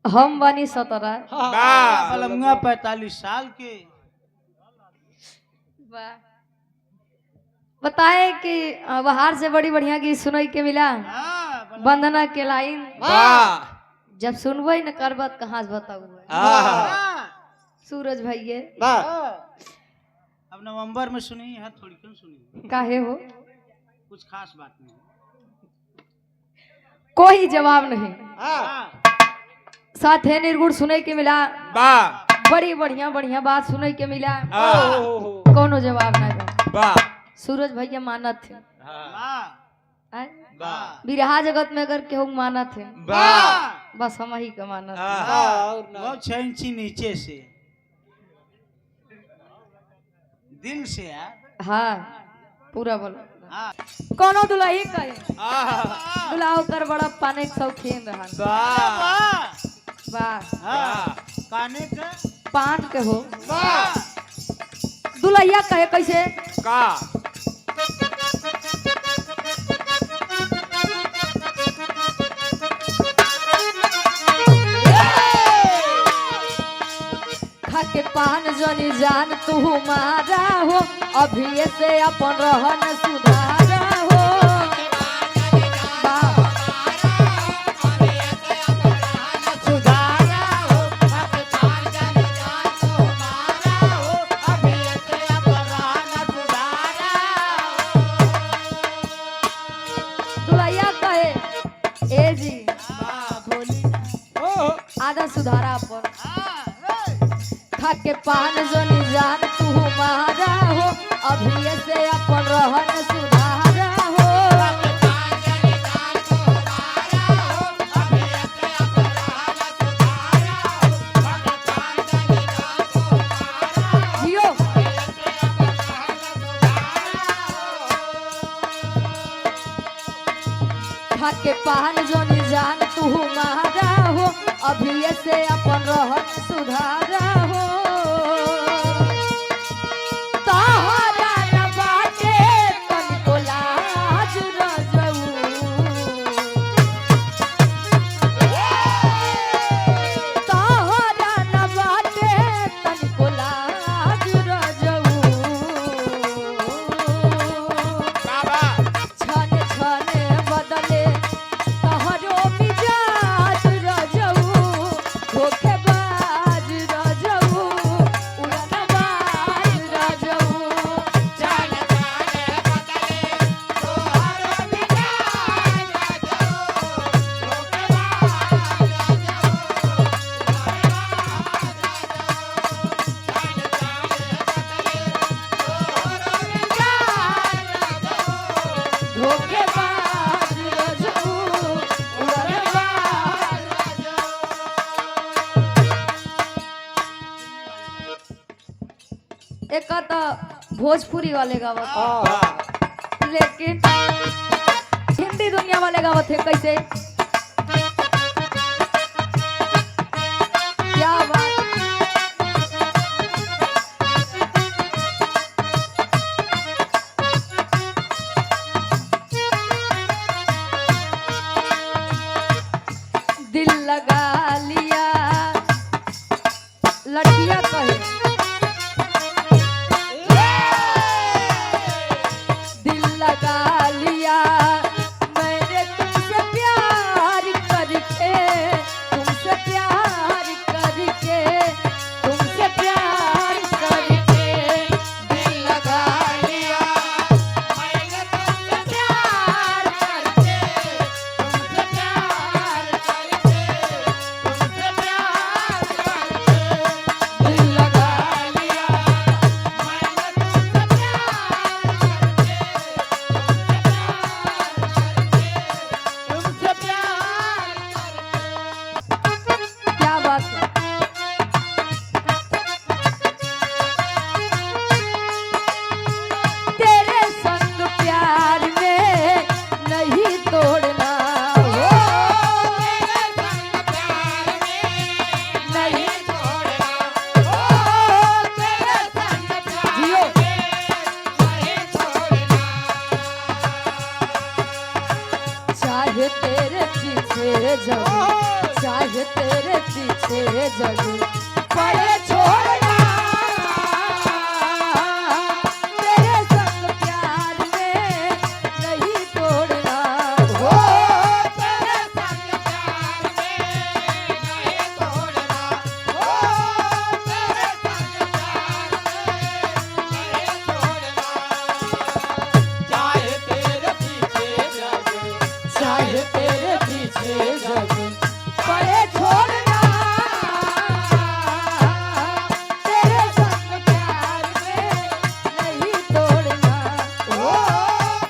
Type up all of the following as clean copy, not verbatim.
हम बनी 17। पलंगा 45 साल के। बताए कि बाहर से बड़ी बढ़िया गीत सुनई के मिला। वंदना के लाइन जब सुनबे न करबत कहाँ से बताऊ। सूरज भैया अब नवंबर में सुनी है, थोड़ी क्यों सुनी? काहे हो? कुछ खास बात नहीं। कोई जवाब नहीं। साथ है निर्गुण सुने के मिला। बड़ी बढ़िया बढ़िया बात सुने के मिला। कोनो जवाब नहीं। सूरज भैया मानत थे। बिरहा जगत में अगर केहू मानत है बस हम ही का मानत। 6 इंची नीचे से दिल से यार। हाँ पूरा बोलो। कोनो दुल्ही कहे दुल्हा कर बड़ा पाने के शौकीन रहा। वाह काने के पान के हो। दुल्हिया कहे कैसे का खा के पान जनी जान तू मारा हो अभी से अपन रहन सुधारा हो। दुल्हिया कहे ए जी आधा सुधारा अपन खा के पान जनी जान तू मारा हो अभी से अपन रहन सुधारा हो। जियो खा के पान जनी जान तू मारा हो अभी से अपन रहन सुधारा हो। तोहरा न बाटे तनिको लाज रजऊ। तोहरा न बाटे तनिको लाज रजऊ। छन छन बदले तोहरो मिजाज रजऊ। धोखेबाज रजऊ उड़नबाज रजऊ। धोखेबाज रजऊ उड़नबाज। एक तो भोजपुरी वाले गावत लेकिन हिंदी दुनिया वाले गावत है कैसे क्या बात। दिल लगा लिया लड़कियां कहे दिल लगा लिया मैंने तुमसे प्यार करके तुमसे प्यार करके तुमसे प्यार करके दिल लगा लिया मैंने तुमसे प्यार करके तुमसे प्यार करके तुमसे प्यार करके दिल लगा जग पड़े छोड़ना तेरे संग प्यार में नहीं तोड़ना हो तेरे संग प्यार में नहीं तोड़ना हो तेरे संग प्यार में नहीं तोड़ना चाहे तेरे पीछे जग चाहे तेरे पीछे जग पड़े छोड़ना तेरे संग प्यार में नहीं तोड़ना हो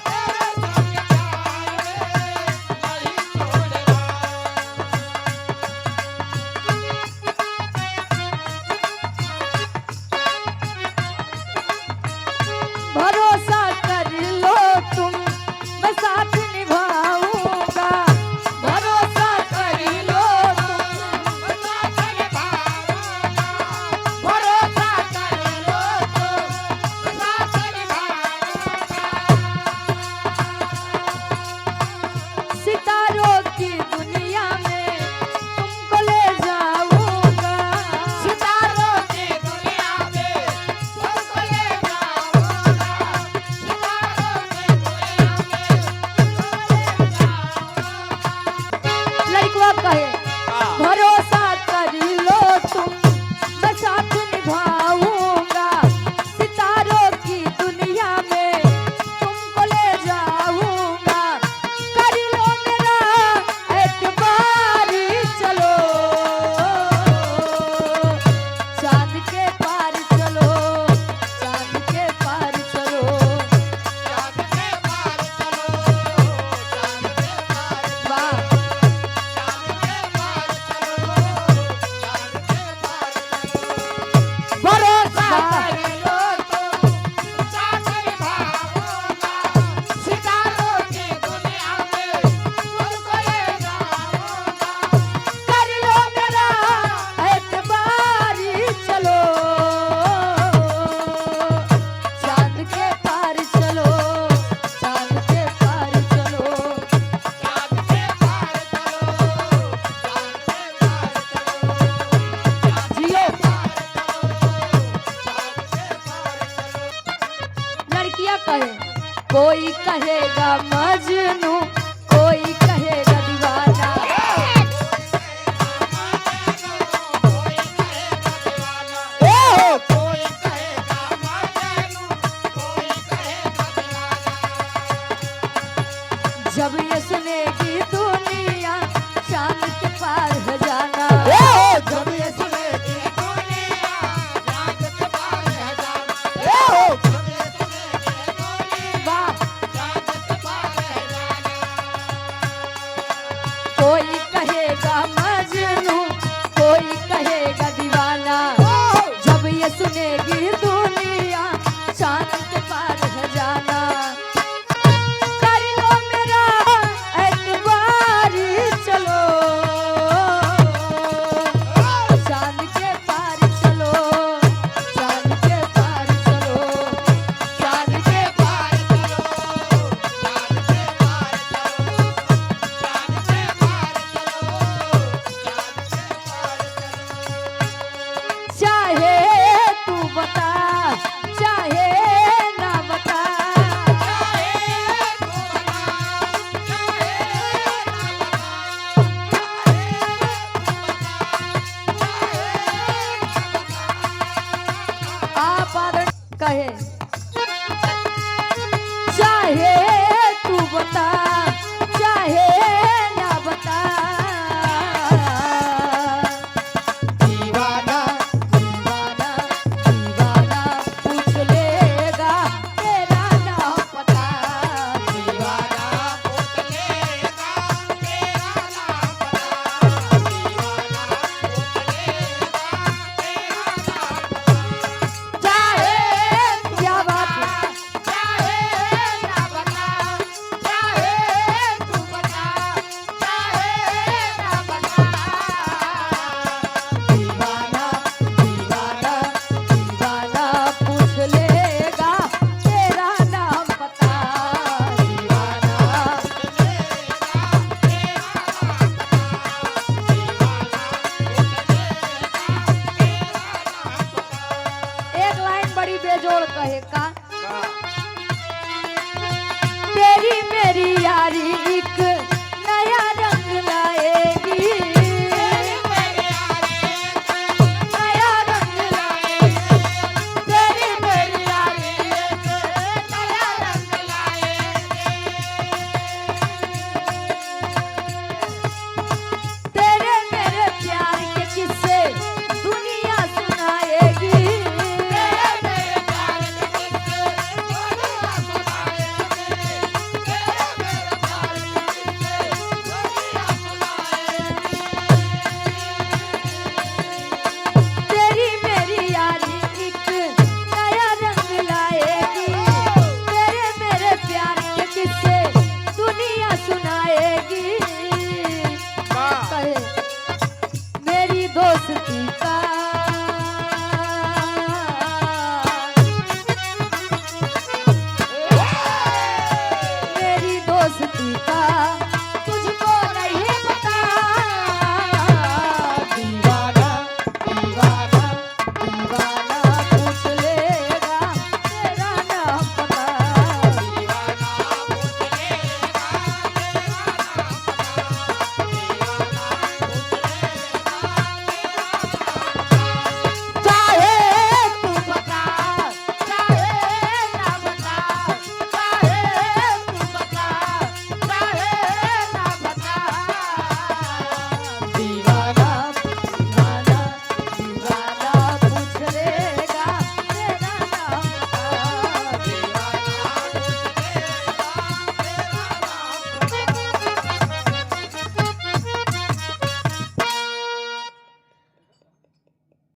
तेरे संग प्यार में नहीं छोड़ना भरोसा कर लो तुम मैं साथ निभाऊंगा भरोसा कर लो तुम साथ निभाऊंगा भरोसा कर लो तुम साथ निभाऊंगा सितारों की दुनिया में तुमको ले जाऊंगा सितारों की दुनिया में तुमको ले जाऊंगा सितारों की दुनिया में तुमको ले जाऊंगा लड़कवा कहे भरोसा कर लो तुम मैं साथ निभाऊंगा सितारों की दुनिया में तुमको ले जाऊंगा कर लो मेरा एतबार चलो चांद के पार चलो चांद के पार चलो चांद के पार चलो चांद के पार वाह चांद के पार चलो चांद के पार भरोसा कर लो तुम साथ निभाऊंगा सितारों की दुनिया में तुमको ले जाऊंगा कर लो मेरा एतबार चलो चांद के पार चलो चांद के पार चलो चांद के पार चलो चांद के पार चलो जियो चांद के पार चलो लड़कियां कहे कोई कहेगा मजनू